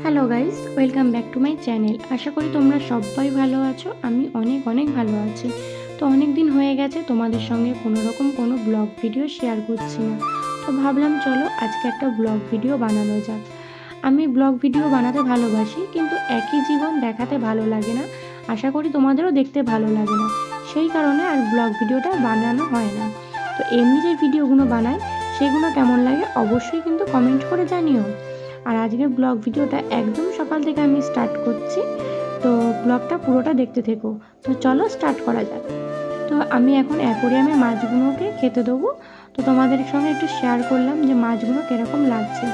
Hello guys, welcome back to my channel. আশা করি তোমরা সবাই ভালো আছো। আমি অনেক অনেক ভালো আছি। তো অনেক দিন হয়ে গেছে তোমাদের সঙ্গে কোনো ব্লগ ভিডিও শেয়ার করছি না। তো ভাবলাম চলো আজকে একটা ব্লগ ভিডিও বানানো যাক। আমি ব্লগ ভিডিও বানাতে ভালোবাসি, কিন্তু একই জীবন দেখাতে ভালো লাগে না। আশা করি তোমাদেরও দেখতে ভালো লাগে না, সেই কারণে আর ব্লগ ভিডিওটা বানানো হয় না। তো এমনি যে ভিডিওগুলো বানাই সেগুলো কেমন লাগে অবশ্যই কিন্তু কমেন্ট করে জানিও। আর আজকের ব্লগ ভিডিওটা একদম সকাল থেকে আমি স্টার্ট করছি, তো ব্লগটা পুরোটা দেখতে থেকো। তো চলো স্টার্ট করা যাক। তো আমি এখন অ্যাকোরিয়ামে মাছগুলোকে খেতে দেবো। তো তোমাদের সঙ্গে একটু শেয়ার করলাম যে মাছগুলো কীরকম লাগছে।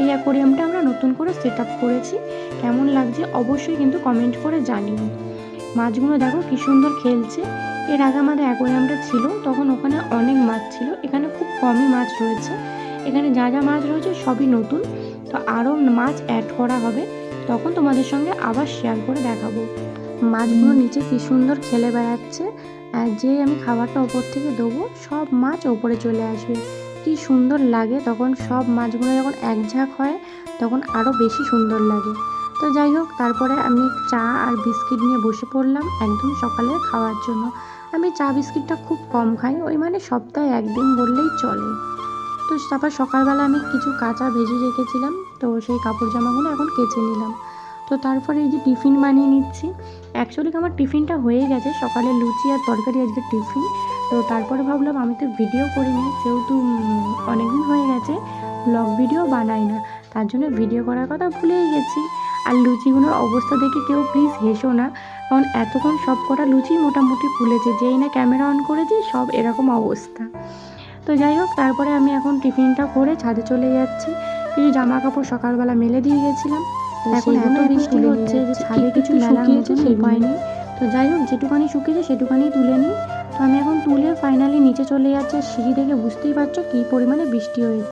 এই অ্যাকোরিয়ামটা আমরা নতুন করে সেট আপ করেছি, কেমন লাগছে অবশ্যই কিন্তু কমেন্ট করে জানিও। মাছগুলো দেখো কী সুন্দর খেলছে। এর আগে আমাদের অ্যাকোরিয়ামটা ছিল, তখন ওখানে অনেক মাছ ছিল, এখানে খুব কমই মাছ রয়েছে। এখানে যা যা মাছ রয়েছে সবই নতুন। তো আরও মাছ অ্যাড করা হবে, তখন তোমাদের সঙ্গে আবার শেয়ার করে দেখাবো। মাছগুলো নিচে কী সুন্দর খেলে বেড়াচ্ছে, আর যেই আমি খাবারটা ওপর থেকে দেবো সব মাছ ওপরে চলে আসবে। কি সুন্দর লাগে তখন, সব মাছগুলো যখন এক ঝাঁক হয় তখন আরও বেশি সুন্দর লাগে। তো যাই হোক, তারপরে আমি চা আর বিস্কিট নিয়ে বসে পড়লাম একদম সকালে খাওয়ার জন্য। আমি চা বিস্কিটটা খুব কম খাই, ওই মানে সপ্তাহে একদিন বললেই চলে। তো তারপর সকালবেলা আমি কিছু কাঁচা ভেজে রেখেছিলাম, তো সেই কাপড় জামাগুলো এখন কেচে নিলাম। তো তারপরে এই যে টিফিন বানিয়ে নিচ্ছি। অ্যাকচুয়ালি আমার টিফিনটা হয়ে গেছে, সকালে লুচি আর তরকারি আজকে টিফিন। তো তারপরে ভাবলাম আমি তো ভিডিও করিনি, যেহেতু অনেকদিন হয়ে গেছে ব্লগ ভিডিও বানাই না, তার জন্য ভিডিও করার কথা ভুলেই গেছি। আর লুচিগুলোর অবস্থা দেখে কেউ প্লিজ হেসো না, কারণ এতক্ষণ সব কটা লুচি মোটামুটি ফুলেছে, যেই না ক্যামেরা অন করেছি সব এরকম অবস্থা। তো যাই হোক, তারপরে আমি এখন টিফিনটা করে ছাদে চলে যাচ্ছি। কিছু জামা কাপড় সকালবেলা মেলে দিয়ে গেছিলাম, এখন এত বৃষ্টি হচ্ছে যে ছাদে কিছু মেলার মতো উপায় নেই। তো যাই হোক, যেটুকানি শুকিয়েছে সেটুকানি তুলে নিই। তো আমি এখন তুলে ফাইনালি নিচে চলে যাচ্ছি। সিঁড়ি দেখে বুঝতেই পারছো কী পরিমাণে বৃষ্টি হয়েছে।